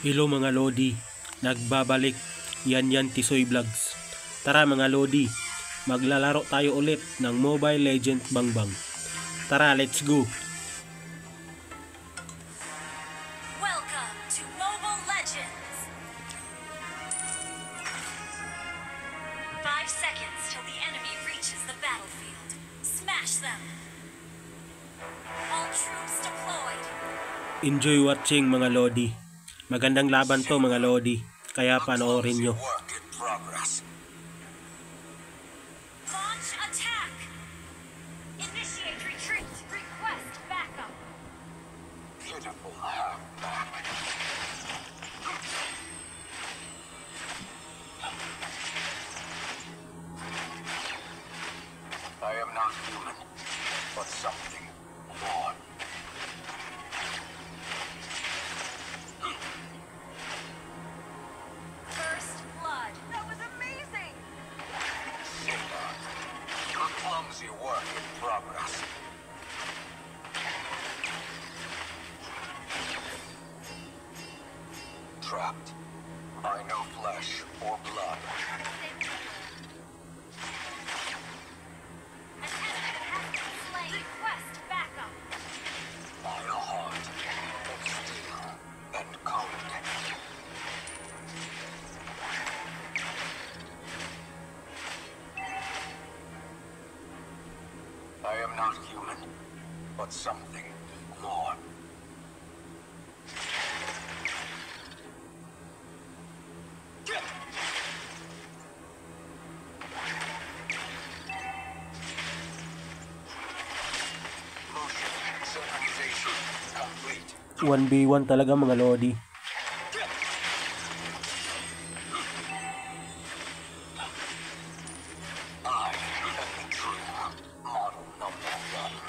Hello mga Lodi, nagbabalik Yan Tisoy Vlogs. Tara mga Lodi, maglalaro tayo ulit ng Mobile Legends Bangbang. Tara, let's go! Welcome to Mobile Legends! 5 seconds till the enemy reaches the battlefield. Smash them! All troops deployed! Enjoy watching mga Lodi. Magandang laban to mga Lodi, kaya panoorin nyo. Launch attack! Initiate retreat! Request backup! Beautiful. I am not human, but something more. First blood! That was amazing! A clumsy work in progress. Trapped by no flesh or blood. An enemy has been slain! Request backup! By a heart of steel and cold. I am not human, but something more. Motion synchronization complete. 1v1 talaga mga Lodi. I am the true model number one.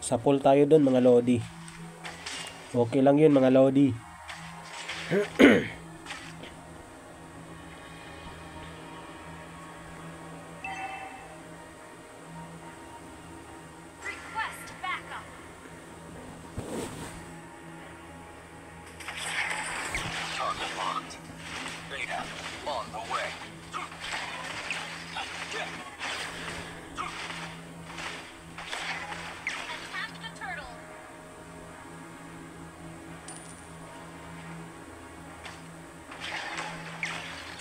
Sa pool tayo dun mga Lodi. Okay lang yun mga Lodi. Request backup! Target locked. Beta on the way. Attack the turtle!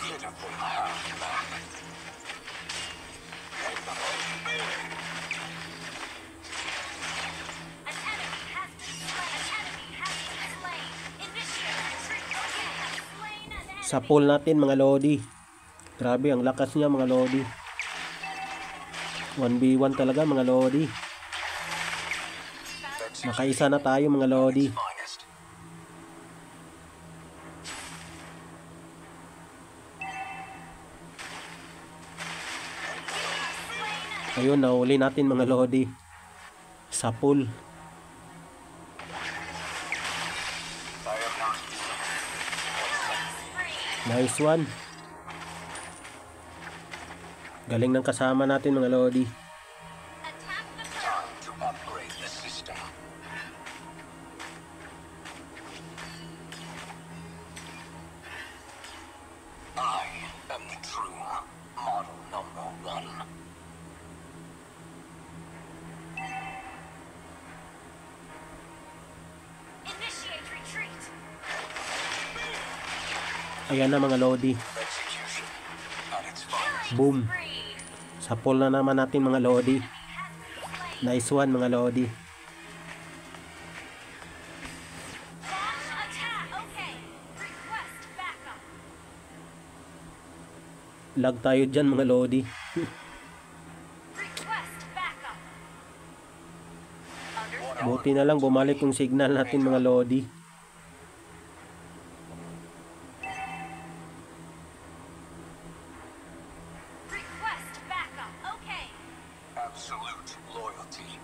Pitiful half-back. An enemy has been slain! An enemy has been slain! Initiate retreat! You have slain an enemy! Sa pool natin mga Lodi. Grabe ang lakas niya mga Lodi. 1v1 talaga mga Lodi. Nakaisa na tayo mga Lodi. Finest. Ayun, nahuli natin mga Lodi. Sa pool. I am not human. Spree! Nice one. Galing ng kasama natin mga Lodi. Attack the turtle! Time to upgrade the system. I am the true model number one. Initiate retreat! Ayan na mga Lodi. Execution at its finest. Boom. Spree! Sa pool na naman natin mga Lodi. Has been slain! Nice one mga Lodi. Launch attack! Okay! Request backup! Lag tayo dyan mga Lodi. Request backup! Understood. Buti na lang bumalik yung signal natin mga Lodi. Request backup! Okay! Absolute loyalty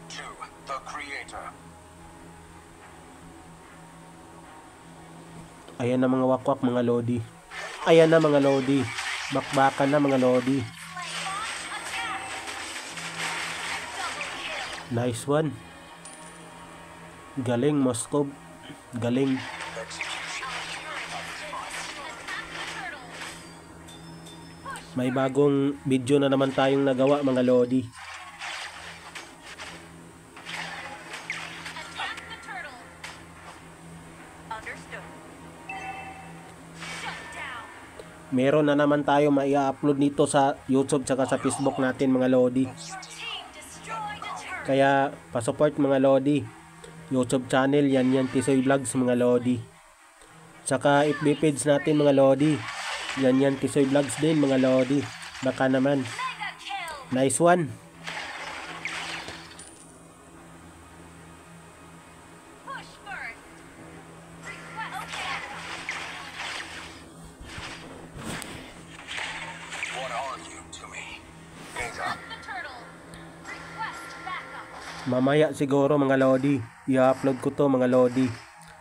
to the creator. Ayan na mga wakwak mga Lodi. Ayan na mga Lodi. Bakbakan na mga Lodi. Launch attack! Double kill! Nice one. Galing, Moskov. Galing. Execution. May bagong video na naman tayong nagawa mga Lodi. Attack the turtle. Understood. Shut down. Meron na naman tayo mai-upload nito sa YouTube tsaka sa Facebook natin mga Lodi. Your team destroyed a turret. Kaya pa-support mga Lodi. YouTube channel Yan Tisoy Vlogs mga Lodi. Tsaka FB page natin mga Lodi. Yan Tisoy Vlogs din mga Lodi. Baka naman. Mega kill. Nice one. Push first. Request. Okay. What are you to me? Hands up. Attack the turtle. Request backup. Mamaya siguro mga Lodi. I-upload ko to mga Lodi.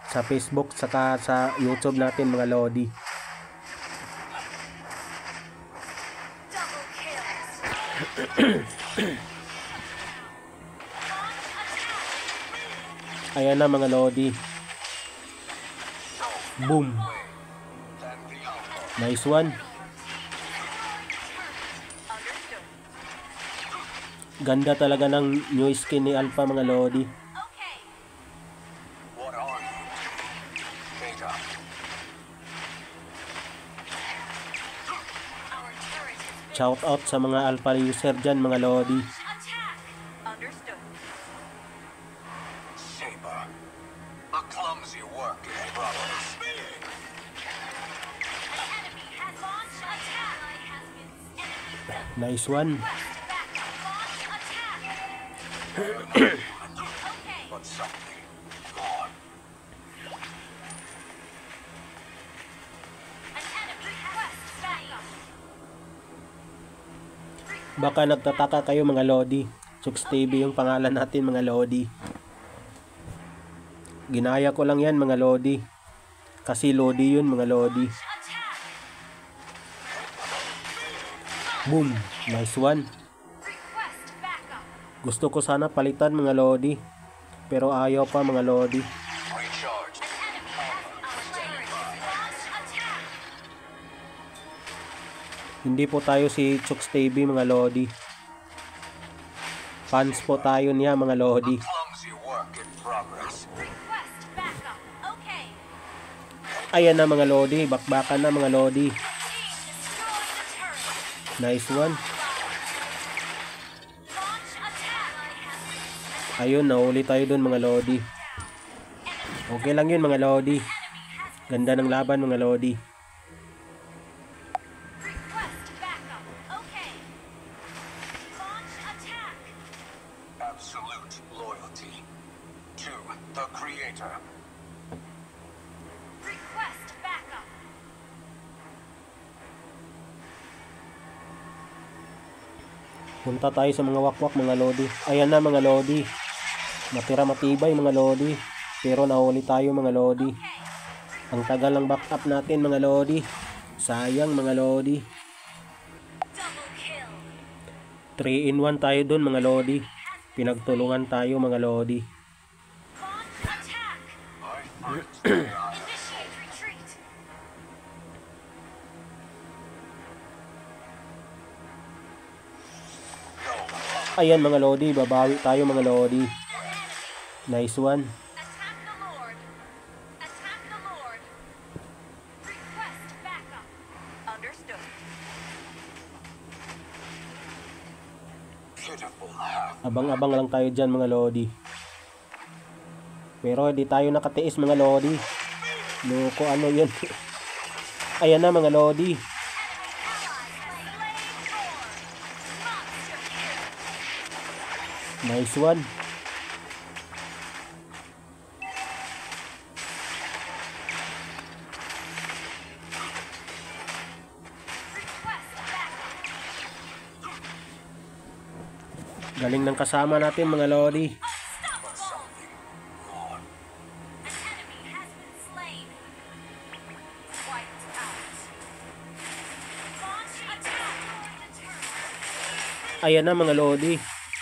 Sa Facebook saka sa YouTube natin mga Lodi. Double kill. Ayan na mga Lodi. Boom. Then the outlaw. Nice one. Understood. Ganda talaga ng new skin ni Alpha mga Lodi. Okay. What are you to me? Hands up. Our turret has been Shout out sa mga Alpha user dyan mga Lodi. attack. Understood. Saber. A clumsy work in progress. An enemy has launched attack. Has been enemy Nice one. backup. Launch attack. Okay. But something gone. An enemy request backup. Baka nagtataka kayo mga Lodi. Chooks TV yung pangalan natin mga Lodi. Ginaya ko lang yan mga Lodi. Kasi Lodi yun mga Lodi. Attack. Boom. Nice one. Request backup. Gusto ko sana palitan mga Lodi. Pero ayaw pa mga Lodi. Recharge. Our turret has launched attack. Hindi po tayo si Chooks TV mga Lodi. Fans po tayo niya mga Lodi. Clumsy work in progress. Request backup. Okay. Ayan na mga Lodi. Bakbakan na mga Lodi. Team destroyed the turret. Nice one. Launch attack. Ayun, nahuli tayo dun mga Lodi. Okay lang yun mga Lodi. Ganda ng laban mga Lodi. Request backup. Okay. Launch attack. Absolute loyalty to the creator. Request backup. Punta tayo sa mga wakwak mga Lodi. Ayan na mga Lodi. Matira matibay mga Lodi. Pero nahuli tayo mga Lodi. Ang tagal ng backup natin mga Lodi. Sayang mga Lodi. Double kill. 3 in 1 tayo dun mga Lodi. Pinagtulungan tayo mga Lodi. Launch attack. I fight. Initiate retreat. Ayan mga Lodi. Babawi tayo mga Lodi. Nice one. Attack the Lord. Attack the Lord. Request backup. Understood. Pitiful half. Abang-abang lang tayo dyan mga Lodi. Pero di tayo nakatiis mga Lodi. Loko ano yun. Ayan na mga Lodi. Nice one. Galing ng kasama natin mga Lodi. An enemy has been slain. Wiped out. Launch attack. Ayan na mga Lodi.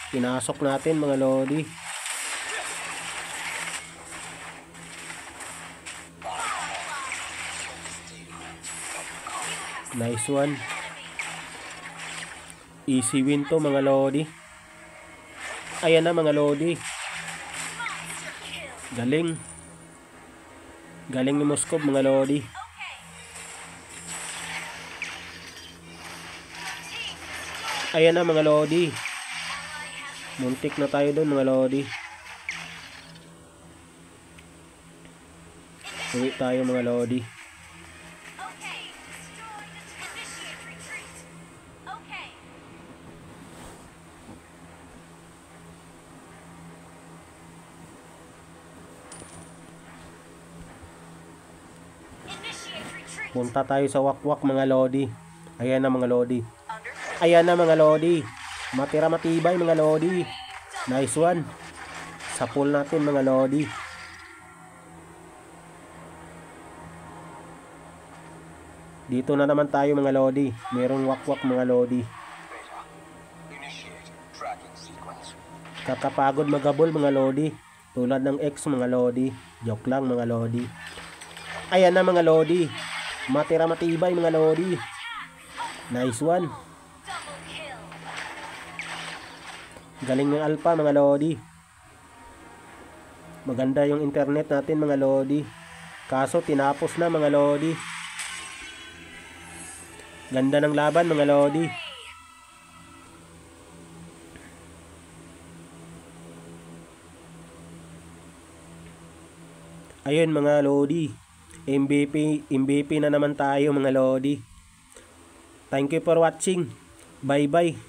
Pinasok natin mga lodi. Nice one. Easy win to mga lodi. Ayan na mga lodi. Galing. Galing ni Moskov mga lodi. Ayan na mga lodi. Muntik na tayo doon mga lodi. Uwi tayo mga lodi. Okay, destroy the initiate retreat. Okay. Initiate retreat. Punta tayo sa wakwak mga lodi. Ayan na mga lodi. Ayan na mga lodi. Matira matibay mga lodi. Nice one. Sa pool natin mga lodi. Dito na naman tayo mga lodi. Merong wakwak mga lodi. Beta. Initiate tracking sequence. Kakapagod magabol mga lodi. Tulad ng X mga lodi. Joke lang mga lodi. Ayan na mga lodi. Matira matibay mga lodi. Nice one. Double kill. Galing ng alpha mga lodi. Maganda yung internet natin mga lodi. Kaso tinapos na mga lodi. Ganda ng laban mga lodi. Ayun mga lodi. MVP na naman tayo mga lodi. Thank you for watching. Bye bye.